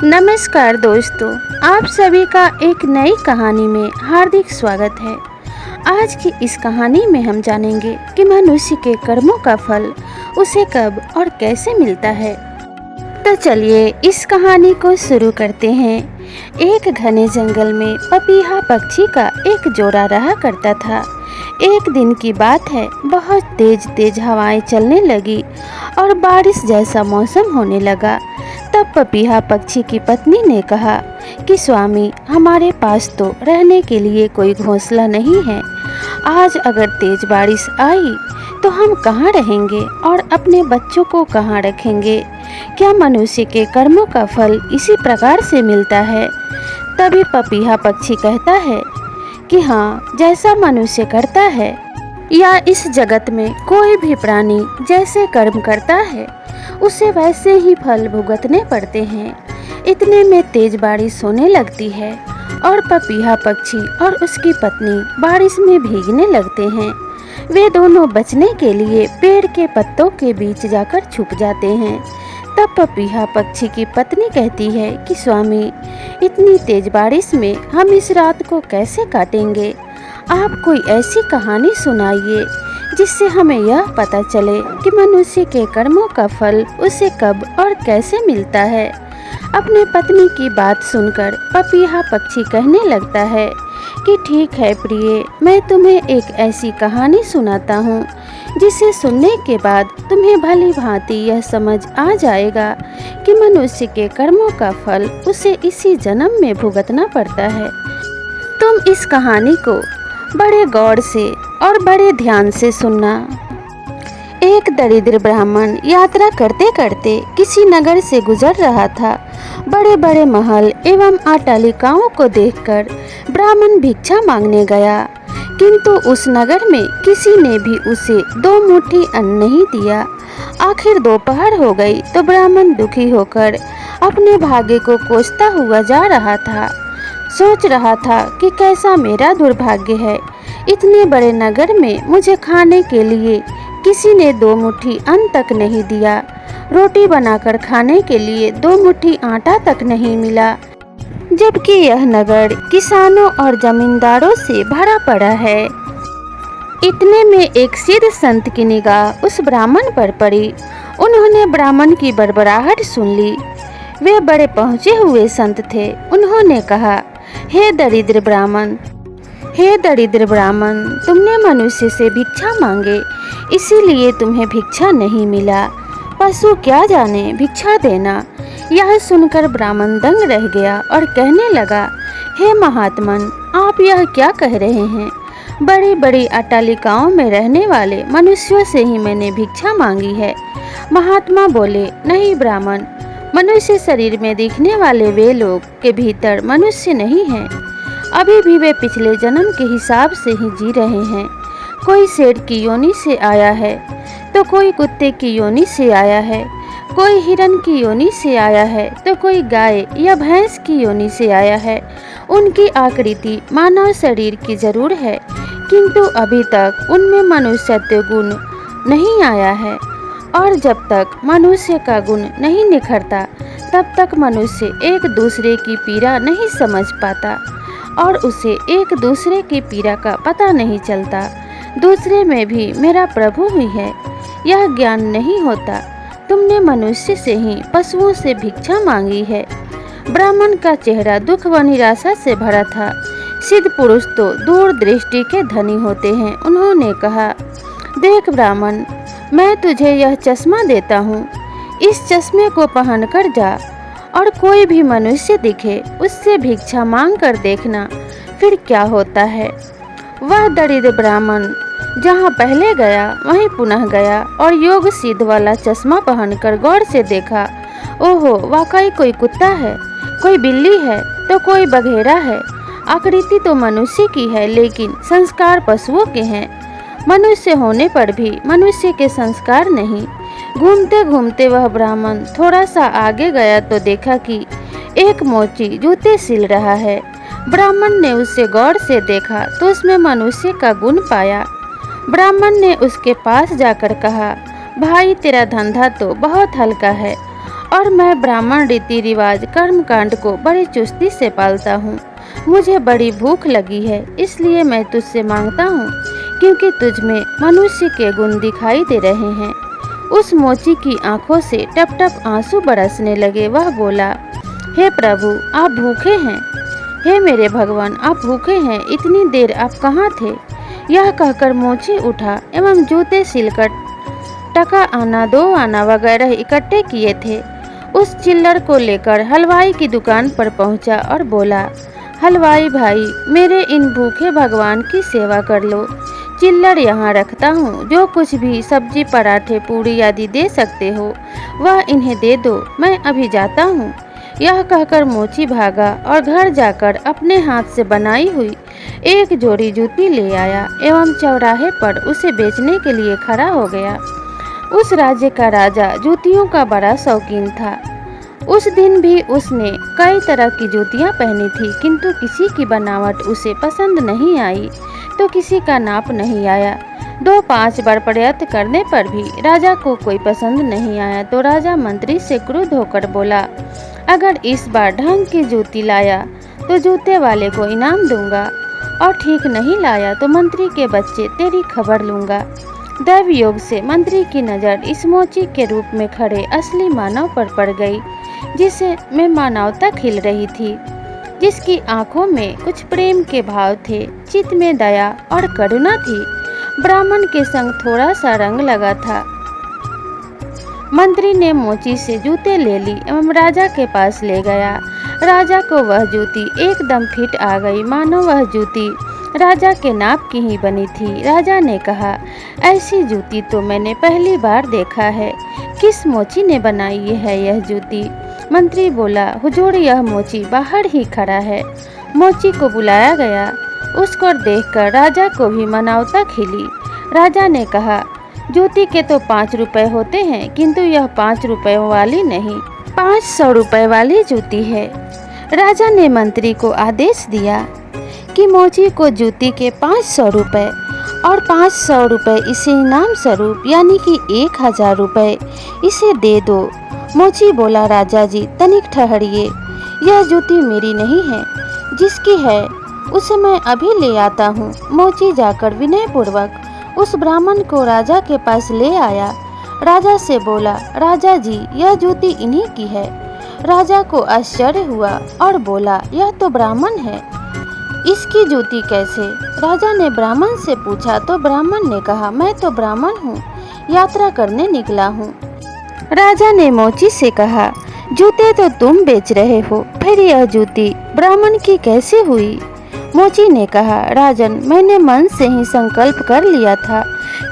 नमस्कार दोस्तों, आप सभी का एक नई कहानी में हार्दिक स्वागत है। आज की इस कहानी में हम जानेंगे कि मनुष्य के कर्मों का फल उसे कब और कैसे मिलता है। तो चलिए इस कहानी को शुरू करते हैं। एक घने जंगल में पपीहा पक्षी का एक जोड़ा रहा करता था। एक दिन की बात है, बहुत तेज तेज हवाएं चलने लगी और बारिश जैसा मौसम होने लगा। तब पपीहा पक्षी की पत्नी ने कहा कि स्वामी, हमारे पास तो रहने के लिए कोई घोंसला नहीं है। आज अगर तेज बारिश आई तो हम कहाँ रहेंगे और अपने बच्चों को कहाँ रखेंगे? क्या मनुष्य के कर्मों का फल इसी प्रकार से मिलता है? तभी पपीहा पक्षी कहता है कि हाँ, जैसा मनुष्य करता है या इस जगत में कोई भी प्राणी जैसे कर्म करता है उसे वैसे ही फल भुगतने पड़ते हैं। इतने में तेज बारिश होने लगती है और पपीहा पक्षी और उसकी पत्नी बारिश में भीगने लगते हैं। वे दोनों बचने के लिए पेड़ के पत्तों के बीच जाकर छुप जाते हैं। तब पपीहा पक्षी की पत्नी कहती है कि स्वामी, इतनी तेज बारिश में हम इस रात को कैसे काटेंगे? आप कोई ऐसी कहानी सुनाइए जिससे हमें यह पता चले कि मनुष्य के कर्मों का फल उसे कब और कैसे मिलता है। अपने पत्नी की बात सुनकर पपीहा पक्षी कहने लगता है कि ठीक है प्रिय, मैं तुम्हें एक ऐसी कहानी सुनाता हूँ जिसे सुनने के बाद तुम्हें भली भांति यह समझ आ जाएगा कि मनुष्य के कर्मों का फल उसे इसी जन्म में भुगतना पड़ता है। तुम इस कहानी को बड़े गौर से और बड़े ध्यान से सुनना। एक दरिद्र ब्राह्मण यात्रा करते करते किसी नगर से गुजर रहा था। बड़े बड़े महल एवं अट्टालिकाओं को देखकर ब्राह्मण भिक्षा मांगने गया, किंतु उस नगर में किसी ने भी उसे 2 मुट्ठी अन्न नहीं दिया। आखिर दोपहर हो गई तो ब्राह्मण दुखी होकर अपने भाग्य को कोसता हुआ जा रहा था। सोच रहा था कि कैसा मेरा दुर्भाग्य है, इतने बड़े नगर में मुझे खाने के लिए किसी ने 2 मुट्ठी अन्न तक नहीं दिया। रोटी बनाकर खाने के लिए 2 मुट्ठी आटा तक नहीं मिला, जबकि यह नगर किसानों और जमींदारों से भरा पड़ा है। इतने में एक सिद्ध संत की निगाह उस ब्राह्मण पर पड़ी। उन्होंने ब्राह्मण की बड़बड़ाहट सुन ली। वे बड़े पहुँचे हुए संत थे। उन्होंने कहा, हे दरिद्र ब्राह्मण, तुमने मनुष्य से भिक्षा मांगे, इसीलिए तुम्हें भिक्षा नहीं मिला। पशु क्या जाने भिक्षा देना। यह सुनकर ब्राह्मण दंग रह गया और कहने लगा, हे महात्मन, आप यह क्या कह रहे हैं? बड़ी बड़ी अट्टालिकाओं में रहने वाले मनुष्यों से ही मैंने भिक्षा मांगी है। महात्मा बोले, नहीं ब्राह्मण, मनुष्य शरीर में दिखने वाले वे लोग के भीतर मनुष्य नहीं हैं। अभी भी वे पिछले जन्म के हिसाब से ही जी रहे हैं। कोई शेर की योनि से आया है तो कोई कुत्ते की योनि से आया है, कोई हिरन की योनि से आया है तो कोई गाय या भैंस की योनि से आया है। उनकी आकृति मानव शरीर की जरूर है, किंतु अभी तक उनमें मनुष्यत्व गुण नहीं आया है। और जब तक मनुष्य का गुण नहीं निखरता तब तक मनुष्य एक दूसरे की पीड़ा नहीं समझ पाता और उसे एक दूसरे की पीड़ा का पता नहीं चलता। दूसरे में भी मेरा प्रभु ही है, यह ज्ञान नहीं होता। तुमने मनुष्य से ही पशुओं से भिक्षा मांगी है। ब्राह्मण का चेहरा दुख व निराशा से भरा था। सिद्ध पुरुष तो दूरदृष्टि के धनी होते हैं। उन्होंने कहा, देख ब्राह्मण, मैं तुझे यह चश्मा देता हूँ, इस चश्मे को पहनकर जा और कोई भी मनुष्य दिखे उससे भिक्षा मांग कर देखना, फिर क्या होता है। वह दरिद्र ब्राह्मण जहाँ पहले गया वहीं पुनः गया और योग सिद्ध वाला चश्मा पहनकर गौर से देखा। ओहो, वाकई कोई कुत्ता है, कोई बिल्ली है तो कोई बघेरा है। आकृति तो मनुष्य की है लेकिन संस्कार पशुओं के हैं। मनुष्य होने पर भी मनुष्य के संस्कार नहीं। घूमते घूमते वह ब्राह्मण थोड़ा सा आगे गया तो देखा कि एक मोची जूते सिल रहा है। ब्राह्मण ने उसे गौर से देखा तो उसमें मनुष्य का गुण पाया। ब्राह्मण ने उसके पास जाकर कहा, भाई तेरा धंधा तो बहुत हल्का है और मैं ब्राह्मण रीति रिवाज कर्म कांड को बड़ी चुस्ती से पालता हूँ। मुझे बड़ी भूख लगी है, इसलिए मैं तुझसे मांगता हूँ, क्योंकि तुझ में मनुष्य के गुण दिखाई दे रहे हैं। उस मोची की आंखों से टप टप आंसू बरसने लगे। वह बोला, हे प्रभु, आप भूखे हैं। हे मेरे भगवान, आप भूखे हैं, इतनी देर आप कहाँ थे? यह कहकर मोची उठा एवं जूते सिलकर टका आना, 2 आना वगैरह इकट्ठे किए थे। उस चिल्लर को लेकर हलवाई की दुकान पर पहुंचा और बोला, हलवाई भाई, मेरे इन भूखे भगवान की सेवा कर लो। चिल्लर यहाँ रखता हूँ, जो कुछ भी सब्जी, पराठे, पूड़ी आदि दे सकते हो वह इन्हें दे दो, मैं अभी जाता हूँ। यह कहकर मोची भागा और घर जाकर अपने हाथ से बनाई हुई एक जोड़ी जूती ले आया एवं चौराहे पर उसे बेचने के लिए खड़ा हो गया। उस राज्य का राजा जूतियों का बड़ा शौकीन था। उस दिन भी उसने कई तरह की जूतियां पहनी थी, किंतु किसी की बनावट उसे पसंद नहीं आई तो किसी का नाप नहीं आया। 2-5 बार प्रयत्न करने पर भी राजा को कोई पसंद नहीं आया तो राजा मंत्री से क्रुद्ध होकर बोला, अगर इस बार ढंग की जूती लाया तो जूते वाले को इनाम दूंगा, और ठीक नहीं लाया तो मंत्री के बच्चे तेरी खबर लूंगा। दैव योग से मंत्री की नज़र इस मोची के रूप में खड़े असली मानव पर पड़ गई, जिसे में मानवता खिल रही थी, जिसकी आंखों में कुछ प्रेम के भाव थे, चित्त में दया और करुणा थी। ब्राह्मण के संग थोड़ा सा रंग लगा था। मंत्री ने मोची से जूते ले ली एवं राजा के पास ले गया। राजा को वह जूती एकदम फिट आ गई, मानो वह जूती राजा के नाप की ही बनी थी। राजा ने कहा, ऐसी जूती तो मैंने पहली बार देखा है, किस मोची ने बनाई है यह जूती? मंत्री बोला, हुजूर, यह मोची बाहर ही खड़ा है। मोची को बुलाया गया। उसको देखकर राजा को भी मानवता खिली। राजा ने कहा, जूती के तो 5 रुपए होते हैं, किंतु यह 5 रुपए वाली नहीं, 500 रुपए वाली जूती है। राजा ने मंत्री को आदेश दिया कि मोची को जूती के 500 रुपए और 500 रुपए इसे इनाम स्वरूप यानी कि 1000 रुपए इसे दे दो। मोची बोला, राजा जी तनिक ठहरिए, यह जूती मेरी नहीं है, जिसकी है उसे मैं अभी ले आता हूँ। मोची जाकर विनयपूर्वक उस ब्राह्मण को राजा के पास ले आया। राजा से बोला, राजा जी यह जूती इन्हीं की है। राजा को आश्चर्य हुआ और बोला, यह तो ब्राह्मण है, इसकी जूती कैसे? राजा ने ब्राह्मण से पूछा तो ब्राह्मण ने कहा, मैं तो ब्राह्मण हूँ, यात्रा करने निकला हूँ। राजा ने मोची से कहा, जूते तो तुम बेच रहे हो, फिर यह जूती ब्राह्मण की कैसे हुई? मोची ने कहा, राजन, मैंने मन से ही संकल्प कर लिया था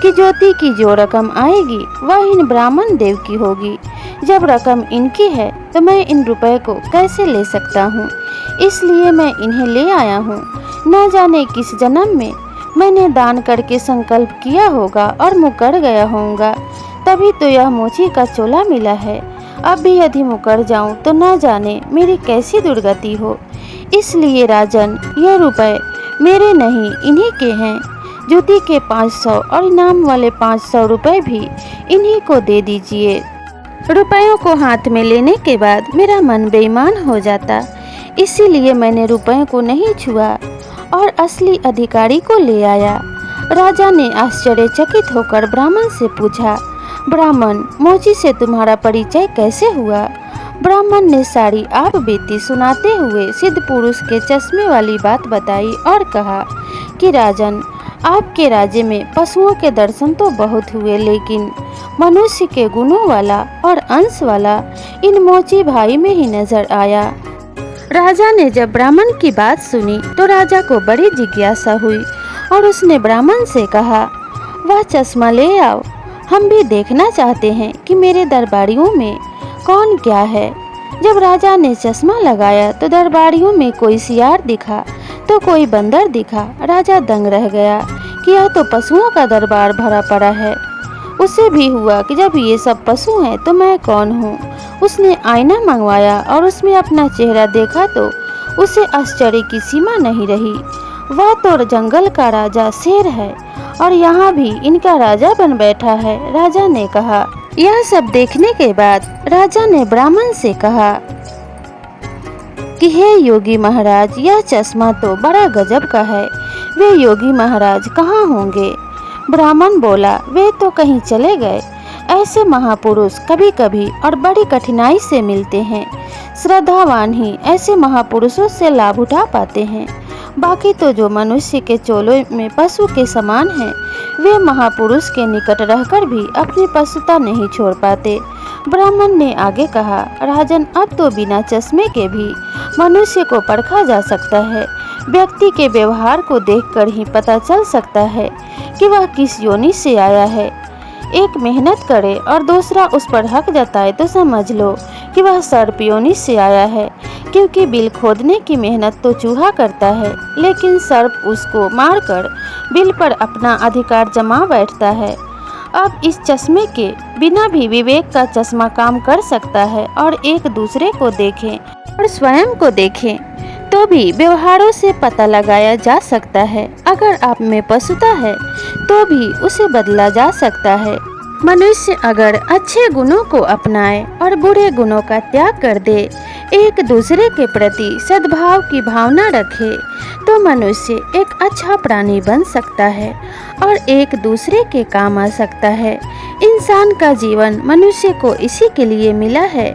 कि ज्योति की जो रकम आएगी वह इन ब्राह्मण देव की होगी। जब रकम इनकी है तो मैं इन रुपए को कैसे ले सकता हूँ, इसलिए मैं इन्हें ले आया हूँ। न जाने किस जन्म में मैंने दान करके संकल्प किया होगा और मुकर गया होऊंगा, तभी तो यह मोची का चोला मिला है। अब भी यदि मुकर जाऊं तो न जाने मेरी कैसी दुर्गति हो। इसलिए राजन, यह रुपए मेरे नहीं, इन्हीं के हैं। जूती के 500 और इनाम वाले 500 रुपए भी इन्हीं को दे दीजिए। रुपयों को हाथ में लेने के बाद मेरा मन बेईमान हो जाता, इसीलिए मैंने रुपयों को नहीं छुआ और असली अधिकारी को ले आया। राजा ने आश्चर्यचकित होकर ब्राह्मण से पूछा, ब्राह्मण, मोची से तुम्हारा परिचय कैसे हुआ? ब्राह्मण ने सारी आप बीती सुनाते हुए सिद्ध पुरुष के चश्मे वाली बात बताई और कहा कि राजन, आपके राज्य में पशुओं के दर्शन तो बहुत हुए, लेकिन मनुष्य के गुणों वाला और अंश वाला इन मोची भाई में ही नजर आया। राजा ने जब ब्राह्मण की बात सुनी तो राजा को बड़ी जिज्ञासा हुई और उसने ब्राह्मण से कहा, वह चश्मा ले आओ, हम भी देखना चाहते हैं कि मेरे दरबारियों में कौन क्या है। जब राजा ने चश्मा लगाया तो दरबारियों में कोई सियार दिखा तो कोई बंदर दिखा। राजा दंग रह गया कि यह तो पशुओं का दरबार भरा पड़ा है। उसे भी हुआ कि जब ये सब पशु हैं तो मैं कौन हूँ। उसने आईना मंगवाया और उसमें अपना चेहरा देखा तो उसे आश्चर्य की सीमा नहीं रही। वह तो जंगल का राजा शेर है और यहाँ भी इनका राजा बन बैठा है। राजा ने कहा, यह सब देखने के बाद राजा ने ब्राह्मण से कहा कि हे योगी महाराज, यह चश्मा तो बड़ा गजब का है। वे योगी महाराज कहाँ होंगे? ब्राह्मण बोला, वे तो कहीं चले गए। ऐसे महापुरुष कभी कभी और बड़ी कठिनाई से मिलते हैं। श्रद्धावान ही ऐसे महापुरुषों से लाभ उठा पाते हैं। बाकी तो जो मनुष्य के चोलों में पशु के समान हैं, वे महापुरुष के निकट रहकर भी अपनी पशुता नहीं छोड़ पाते। ब्राह्मण ने आगे कहा, राजन, अब तो बिना चश्मे के भी मनुष्य को परखा जा सकता है। व्यक्ति के व्यवहार को देखकर ही पता चल सकता है कि वह किस योनि से आया है। एक मेहनत करे और दूसरा उस पर हक जताए तो समझ लो कि वह सर्प योनि से आया है, क्योंकि बिल खोदने की मेहनत तो चूहा करता है, लेकिन सर्प उसको मारकर बिल पर अपना अधिकार जमा बैठता है। अब इस चश्मे के बिना भी विवेक का चश्मा काम कर सकता है, और एक दूसरे को देखें और स्वयं को देखें तो भी व्यवहारों से पता लगाया जा सकता है। अगर आप में पशुता है तो भी उसे बदला जा सकता है। मनुष्य अगर अच्छे गुणों को अपनाए और बुरे गुणों का त्याग कर दे, एक दूसरे के प्रति सद्भाव की भावना रखे, तो मनुष्य एक अच्छा प्राणी बन सकता है और एक दूसरे के काम आ सकता है। इंसान का जीवन मनुष्य को इसी के लिए मिला है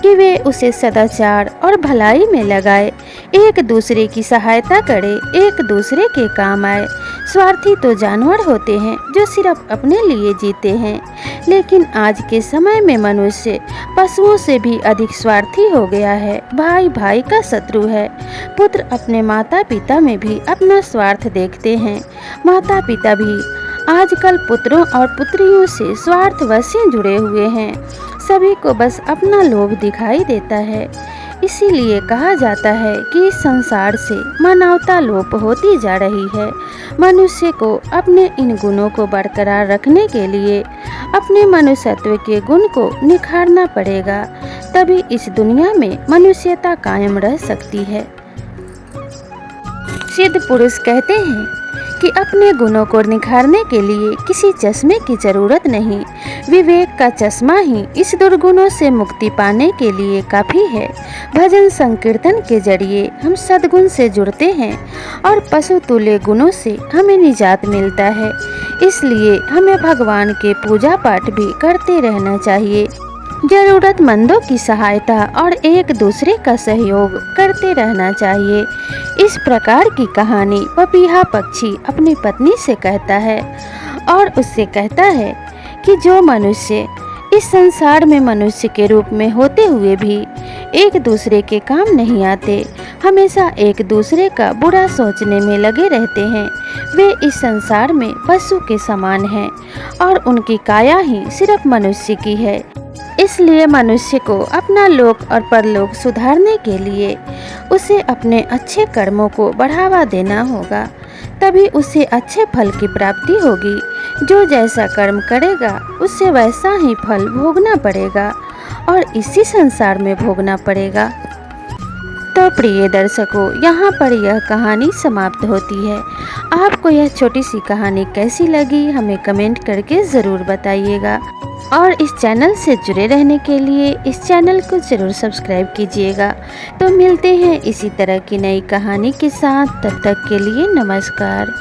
कि वे उसे सदाचार और भलाई में लगाए, एक दूसरे की सहायता करे, एक दूसरे के काम आए। स्वार्थी तो जानवर होते हैं जो सिर्फ अपने लिए जीते हैं, लेकिन आज के समय में मनुष्य पशुओं से भी अधिक स्वार्थी हो गया है। भाई भाई का शत्रु है। पुत्र अपने माता पिता में भी अपना स्वार्थ देखते हैं। माता पिता भी आजकल पुत्रों और पुत्रियों से स्वार्थवश से जुड़े हुए हैं। सभी को बस अपना लोभ दिखाई देता है। इसीलिए कहा जाता है कि इस संसार से मानवता लोप होती जा रही है। मनुष्य को अपने इन गुणों को बरकरार रखने के लिए अपने मनुष्यत्व के गुण को निखारना पड़ेगा, तभी इस दुनिया में मनुष्यता कायम रह सकती है। सिद्ध पुरुष कहते हैं कि अपने गुणों को निखारने के लिए किसी चश्मे की जरूरत नहीं, विवेक का चश्मा ही इस दुर्गुणों से मुक्ति पाने के लिए काफ़ी है। भजन संकीर्तन के जरिए हम सद्गुण से जुड़ते हैं और पशु तुल्य गुणों से हमें निजात मिलता है। इसलिए हमें भगवान के पूजा पाठ भी करते रहना चाहिए, जरूरतमंदों की सहायता और एक दूसरे का सहयोग करते रहना चाहिए। इस प्रकार की कहानी पपीहा पक्षी अपनी पत्नी से कहता है और उससे कहता है कि जो मनुष्य इस संसार में मनुष्य के रूप में होते हुए भी एक दूसरे के काम नहीं आते, हमेशा एक दूसरे का बुरा सोचने में लगे रहते हैं, वे इस संसार में पशु के समान हैं और उनकी काया ही सिर्फ मनुष्य की है। इसलिए मनुष्य को अपना लोक और परलोक सुधारने के लिए उसे अपने अच्छे कर्मों को बढ़ावा देना होगा, तभी उसे अच्छे फल की प्राप्ति होगी। जो जैसा कर्म करेगा उससे वैसा ही फल भोगना पड़ेगा और इसी संसार में भोगना पड़ेगा। तो प्रिय दर्शकों, यहाँ पर यह कहानी समाप्त होती है। आपको यह छोटी सी कहानी कैसी लगी हमें कमेंट करके ज़रूर बताइएगा, और इस चैनल से जुड़े रहने के लिए इस चैनल को ज़रूर सब्सक्राइब कीजिएगा। तो मिलते हैं इसी तरह की नई कहानी के साथ, तब तक के लिए नमस्कार।